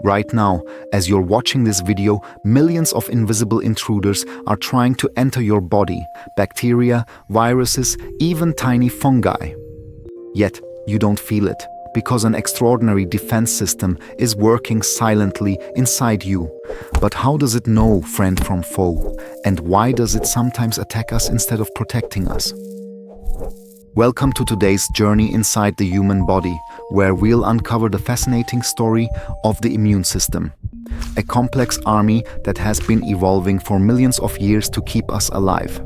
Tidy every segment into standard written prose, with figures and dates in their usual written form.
Right now, as you're watching this video, millions of invisible intruders are trying to enter your body, bacteria, viruses, even tiny fungi. Yet, you don't feel it, because an extraordinary defense system is working silently inside you. But how does it know friend from foe? And why does it sometimes attack us instead of protecting us? Welcome to today's journey inside the human body, where we'll uncover the fascinating story of the immune system. A complex army that has been evolving for millions of years to keep us alive.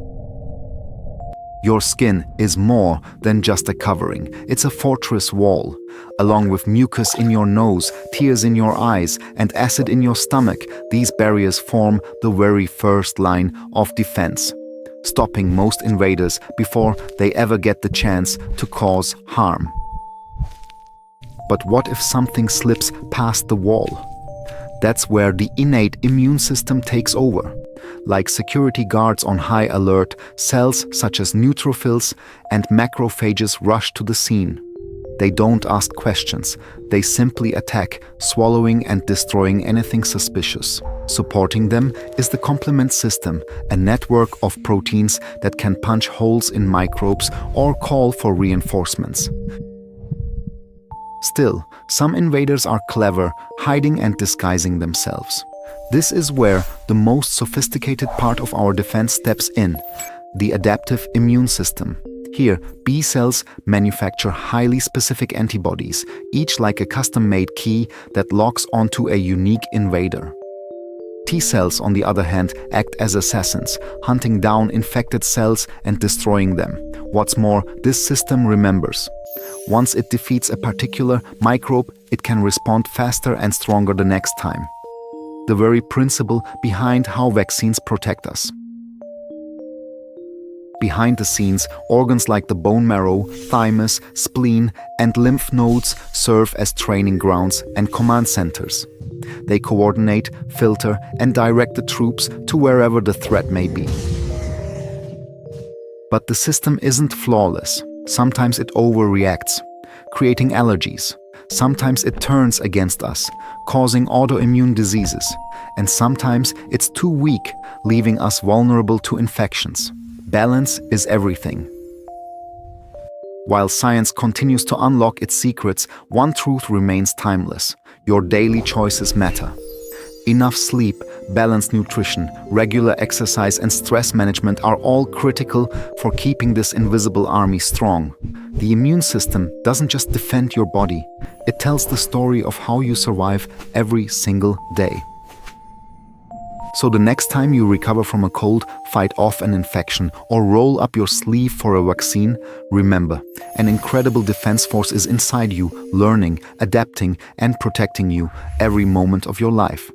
Your skin is more than just a covering, it's a fortress wall. Along with mucus in your nose, tears in your eyes, and acid in your stomach, these barriers form the very first line of defense, stopping most invaders before they ever get the chance to cause harm. But what if something slips past the wall? That's where the innate immune system takes over. Like security guards on high alert, cells such as neutrophils and macrophages rush to the scene. They don't ask questions, they simply attack, swallowing and destroying anything suspicious. Supporting them is the complement system, a network of proteins that can punch holes in microbes or call for reinforcements. Still, some invaders are clever, hiding and disguising themselves. This is where the most sophisticated part of our defense steps in, the adaptive immune system. Here, B cells manufacture highly specific antibodies, each like a custom-made key that locks onto a unique invader. T cells, on the other hand, act as assassins, hunting down infected cells and destroying them. What's more, this system remembers. Once it defeats a particular microbe, it can respond faster and stronger the next time. The very principle behind how vaccines protect us. Behind the scenes, organs like the bone marrow, thymus, spleen, and lymph nodes serve as training grounds and command centers. They coordinate, filter, and direct the troops to wherever the threat may be. But the system isn't flawless. Sometimes it overreacts, creating allergies. Sometimes it turns against us, causing autoimmune diseases. And sometimes it's too weak, leaving us vulnerable to infections. Balance is everything. While science continues to unlock its secrets, one truth remains timeless. Your daily choices matter. Enough sleep, balanced nutrition, regular exercise, and stress management are all critical for keeping this invisible army strong. The immune system doesn't just defend your body, it tells the story of how you survive every single day. So the next time you recover from a cold, fight off an infection, or roll up your sleeve for a vaccine, remember, an incredible defense force is inside you, learning, adapting, and protecting you every moment of your life.